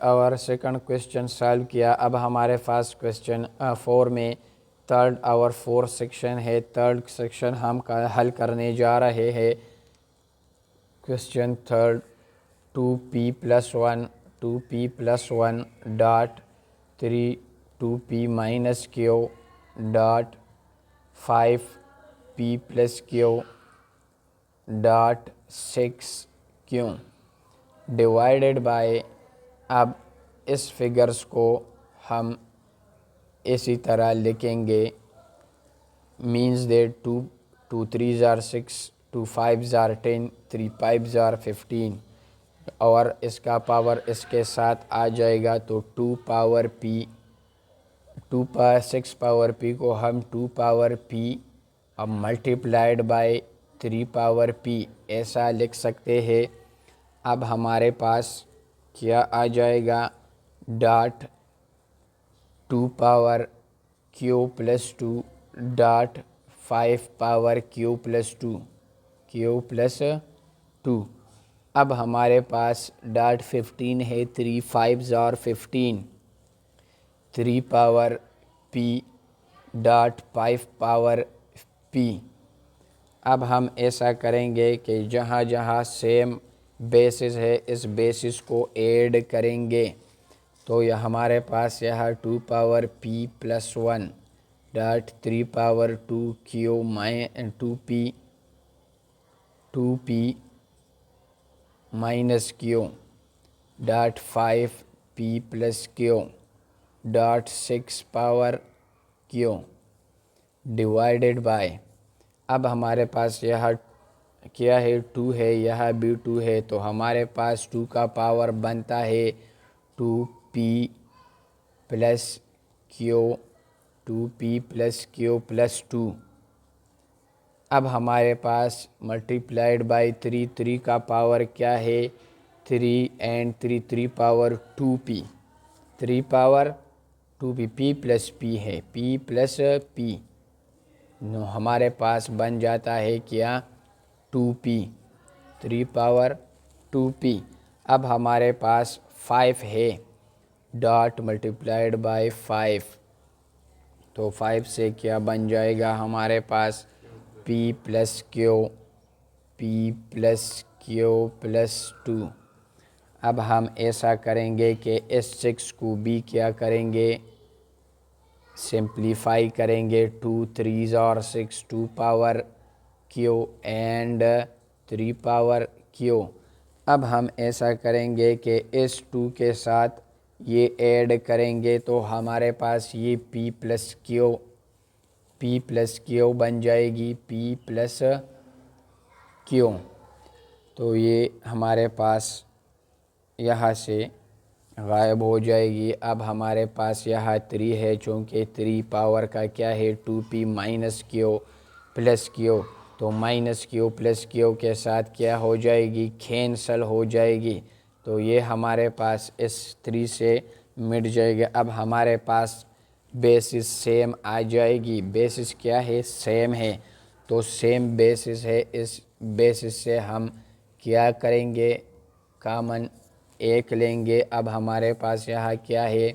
hour second question solve किया। अब हमारे पास question 4 में third our 4 section है। Third section हम हल करने जा रहे हैं। Question third 2p+1 dot 3 2p minus Q dot 5p plus Q dot 6 क्यों डिवाइडेड बाय, अब इस फिगर्स को हम इसी तरह लिखेंगे, means that 2 3s are 6, 2 5s are 10, 3 5s are 15 और इसका पावर इसके साथ आ जाएगा, तो 2 पावर p 6 पावर p को हम 2 पावर p अब मल्टीप्लाइड बाय 3 पावर p ऐसा लिख सकते हैं। अब हमारे पास क्या आ जाएगा, dot 2 power q plus 2 dot 5 power q plus 2। अब हमारे पास डॉट 15 है, 3 5s are 15, 3 power p dot 5 power p। अब हम ऐसा करेंगे कि जहाँ जहाँ सेम बेसिस है इस बेसिस को ऐड करेंगे, तो यह हमारे पास यह 2 power p plus 1 dot 3 power 2q mine 2p minus q dot 5p plus q dot 6 power q divided bye, अब हमारे पास यह क्या है 2 है, यह भी 2 है, तो हमारे पास 2 का पावर बनता है 2p plus q 2p plus q plus 2। अब हमारे पास मल्टीप्लाइड बाय 3 का पावर क्या है 3 and 3 power 2p 3 power 2p p plus p है p प्लस p, नो हमारे पास बन जाता है क्या 2p 3 पावर 2p। अब हमारे पास 5 है, डॉट मल्टीप्लाइड बाय 5, तो 5 से क्या बन जाएगा हमारे पास p प्लस q प्लस 2। अब हम ऐसा करेंगे कि इस 6 को भी क्या करेंगे, सिंप्लीफाई करेंगे, 2 3s are 6, 2 power q and 3 power q। अब हम ऐसा करेंगे कि इस 2 के साथ ये ऐड करेंगे, तो हमारे पास ये p प्लस q बन जाएगी p प्लस q, तो ये हमारे पास यहाँ से गायब हो जाएगी। अब हमारे पास यहाँ 3 है, चूँकि 3 पावर का क्या है 2p minus q plus q, तो माइनस q प्लस q के साथ क्या हो जाएगी कैंसल हो जाएगी, तो ये हमारे पास इस 3 से मिट जाएगा। अब हमारे पास बेसिस सेम आ जाएगी, बेसिस क्या है सेम है, तो सेम बेसिस है, इस बेसिस से हम क्या करेंगे, कॉमन एक लेंगे। अब हमारे पास यहाँ क्या है,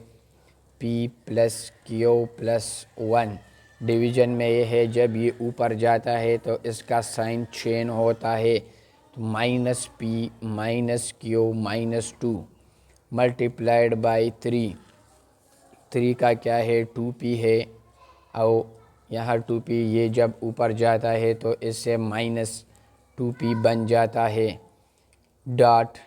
p plus Q plus 1। Division में ये है जब ये ऊपर जाता है तो इसका साइन चेंज होता है, तो minus P minus q minus 2 multiplied by 3। 3 का क्या है 2p है, और यहाँ 2p ये जब ऊपर जाता है तो इससे माइनस 2p बन जाता है। Dot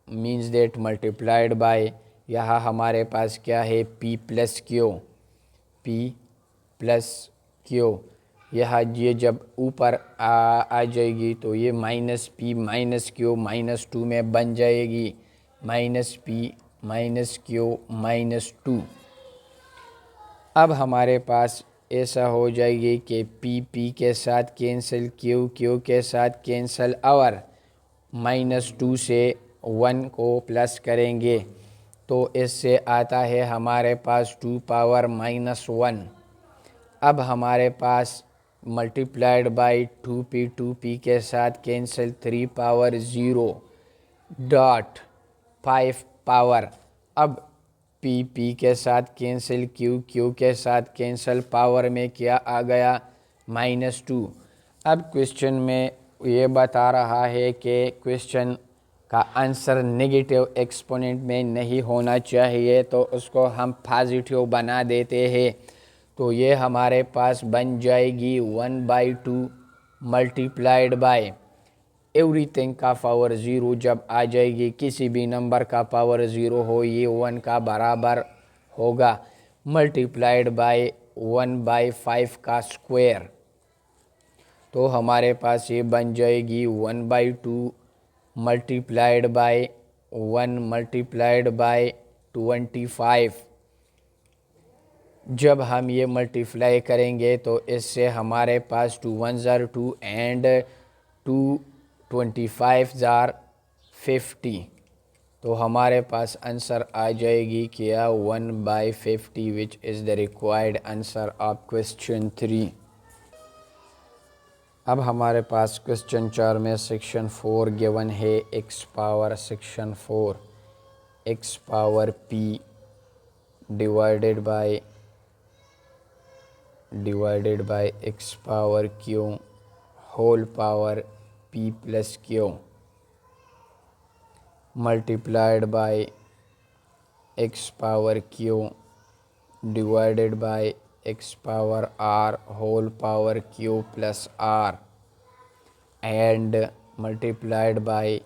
means that multiplied by, यहाँ हमारे पास क्या है p plus q, p plus q. यह ये जब ऊपर आ जाएगी तो ये minus p minus q minus 2 में बन जाएगी, minus p minus q minus 2। अब हमारे पास ऐसा हो जाएगी कि p के साथ कैंसिल, q के साथ कैंसिल, और -2 से 1 को प्लस करेंगे तो इससे आता है हमारे पास 2 पावर -1। अब हमारे पास मल्टीप्लाइड बाई 2p के साथ कैंसिल 3 पावर 0 डॉट 5 पावर। अब p के साथ कैंसिल, q के साथ कैंसिल, पावर में क्या आ गया -2। अब क्वेश्चन में ये बता रहा है कि क्वेश्चन का आंसर नेगेटिव एक्सपोनेंट में नहीं होना चाहिए, तो उसको हम पॉजिटिव बना देते हैं। तो ये हमारे पास बन जाएगी 1/2 मल्टीप्लाइड बाय एवरीथिंग का पावर 0 जब आ जाएगी, किसी भी नंबर का पावर 0 हो ये 1 का बराबर होगा, मल्टीप्लाइड बाय 1/5 का स्क्वायर। तो हमारे पास ये बन जाएगी 1/2 मल्टीप्लाइड बाय 1 मल्टीप्लाइड बाय 25। जब हम ये मल्टीप्लाई करेंगे तो इससे हमारे पास 2 1s are 2 and 2 25s are 50। तो हमारे आंसर आंसर आ जाएगी क्या 1/50, which is the required answer of question 3। अब हमारे पास क्वेश्चन 4 में सेक्शन 4 गिवन है, x power section 4 x power p divided by x power q whole power p plus q multiplied by x power q divided by x power r whole power q plus r and multiplied by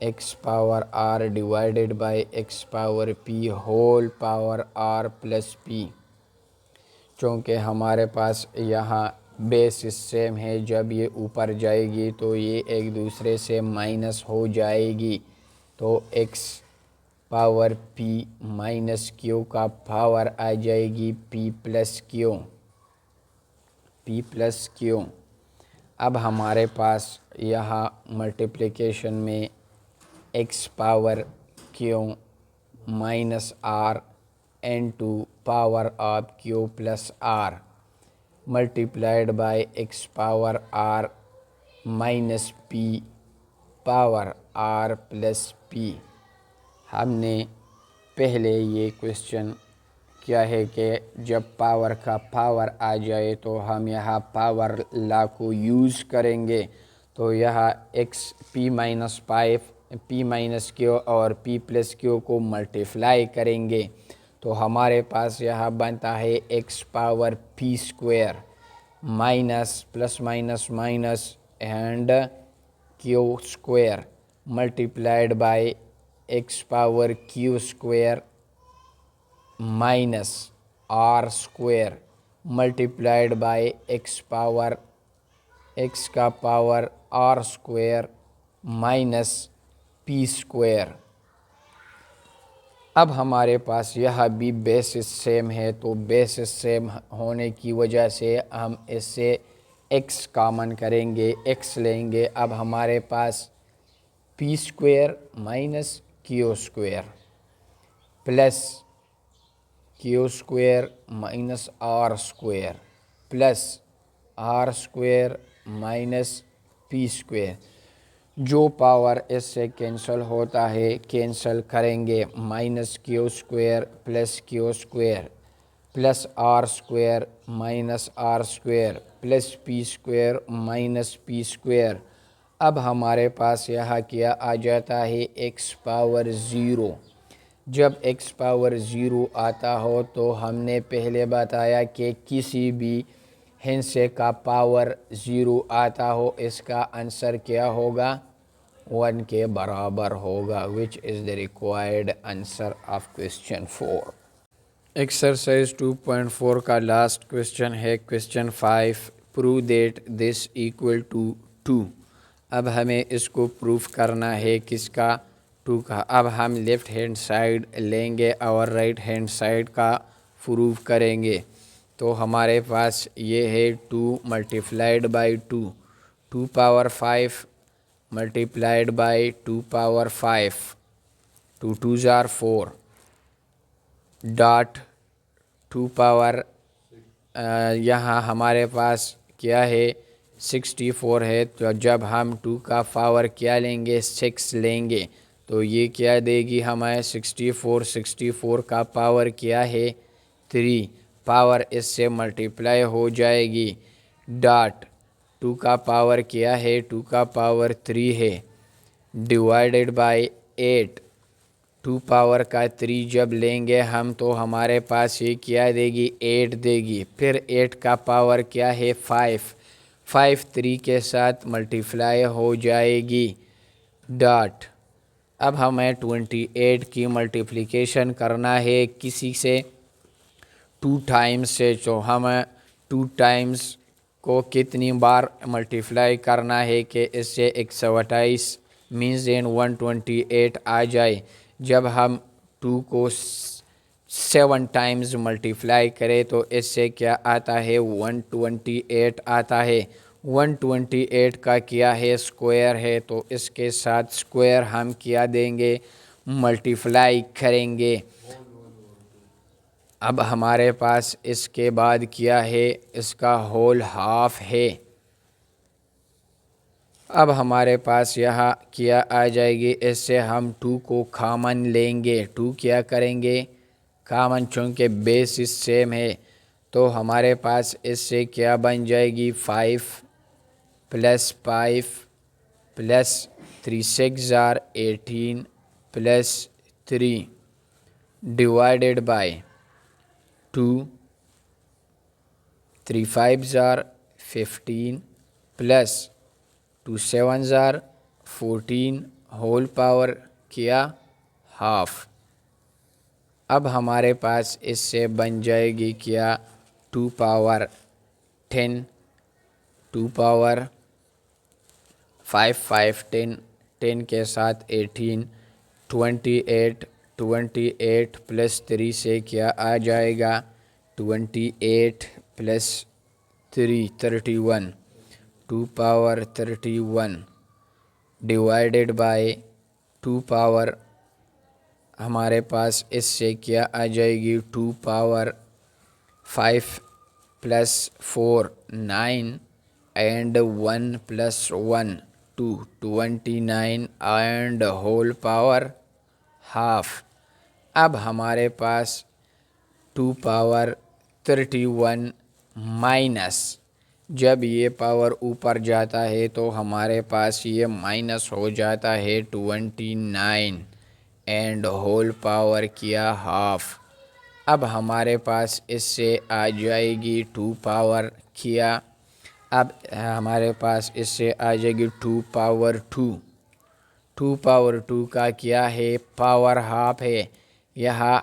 x power r divided by x power p whole power r plus p। चूँकि हमारे पास यहाँ base same है, जब ये ऊपर जाएगी तो ये एक दूसरे से माइनस हो जाएगी, तो x power p minus q का पावर आ जाएगी p प्लस q। अब हमारे पास यहाँ मल्टीप्लिकेशन में x power q minus r into power of q plus r multiplied by x power r minus p power r plus p। हमने पहले ये क्वेश्चन क्या है कि जब पावर का पावर आ जाए तो हम यहाँ पावर लॉ को यूज़ करेंगे। तो यहाँ x p minus 5 p minus Q और p प्लस क्यू को मल्टीप्लाई करेंगे तो हमारे पास यहाँ बनता है x power p square minus plus minus minus and q square multiplied by x power q square minus r square multiplied by x power x का power r square minus p square. अब हमारे पास यह भी basis same है, तो basis same होने की वजह से हम इससे x कॉमन करेंगे, x लेंगे। अब हमारे पास p square minus q square plus q square minus r square plus r square minus p square. जो पावर इससे कैंसिल होता है कैंसिल करेंगे, minus q square plus r square minus r square plus p square minus p square. अब हमारे पास यहाँ क्या आ जाता है, एक्स पावर ज़ीरो। जब एक्स पावर ज़ीरो आता हो तो हमने पहले बताया कि किसी भी हिस्से का पावर ज़ीरो आता हो इसका आंसर क्या होगा, 1 के बराबर होगा, which is the required answer of question 4। Exercise 2.4 का लास्ट क्वेश्चन है question 5। Prove that this equal to 2। अब हमें इसको प्रूफ करना है किसका, 2 का। अब हम लेफ़्ट हैंड साइड लेंगे और राइट हैंड साइड का प्रूफ करेंगे। तो हमारे पास ये है 2 multiplied by 2, 2 power 5 multiplied by 2 power 5, 2 2 ज़ार 4 डॉट 2 पावर यहाँ हमारे पास क्या है 64 है। तो जब हम 2 का पावर क्या लेंगे 6 लेंगे तो ये क्या देगी हमें 64 का पावर क्या है 3, पावर इससे मल्टीप्लाई हो जाएगी। डॉट 2 का पावर क्या है 2 का पावर 3 है, डिवाइडेड बाय 8। 2 पावर का 3 जब लेंगे हम तो हमारे पास ये क्या देगी 8 देगी। फिर 8 का पावर क्या है 5, 3 के साथ मल्टीप्लाई हो जाएगी। डॉट अब हमें 28 की मल्टीप्लिकेशन करना है किसी से 2 टाइम्स से, तो हमें 2 टाइम्स को कितनी बार मल्टीप्लाई करना है कि इससे 128 मीन्स इन 128 आ जाए। जब हम 2 को 7 टाइम्स मल्टीप्लाई करें तो इससे क्या आता है 128 आता है। 128 का क्या है स्क्वायर है, तो इसके साथ स्क्वायर हम क्या देंगे मल्टीप्लाई करेंगे। अब हमारे पास इसके बाद क्या है इसका होल हाफ है। अब हमारे पास यहाँ क्या आ जाएगी, इससे हम 2 को कॉमन लेंगे। 2 क्या करेंगे कॉमन, चूँकि बेसिस सेम है तो हमारे पास इससे क्या बन जाएगी 5 प्लस 5 प्लस 3 6 ज़ार 18 प्लस 3 डिवाइडेड बाय 2 3 5 ज़ार 15 प्लस 2 7 ज़ार 14 होल पावर किया हाफ। अब हमारे पास इससे बन जाएगी क्या 2 पावर 10, 2 पावर 5 5 10, 10 के साथ 18 28 प्लस 3 से क्या आ जाएगा 28 plus 3 31, 2 power 31 divided by 2 power हमारे पास इससे क्या आ जाएगी 2 power 5 plus 4 9 and 1 plus 1 2 29 and whole power half. अब हमारे पास 2 पावर 31 माइनस, जब ये पावर ऊपर जाता है तो हमारे पास ये माइनस हो जाता है 29 एंड होल पावर किया हाफ। अब हमारे पास इससे आ जाएगी 2 पावर किया, अब हमारे पास इससे आ जाएगी 2 पावर 2। 2 पावर 2 का क्या है पावर हाफ है। यहाँ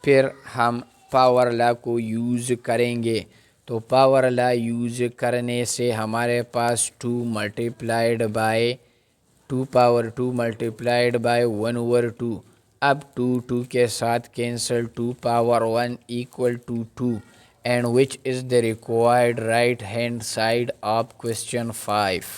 फिर हम पावर लॉ को यूज़ करेंगे, तो पावर लॉ यूज़ करने से हमारे पास 2 multiplied by 2 power 2 multiplied by 1/2। अब 2 के साथ cancel 2 power 1 equal to 2 and which is the required right hand side of question 5।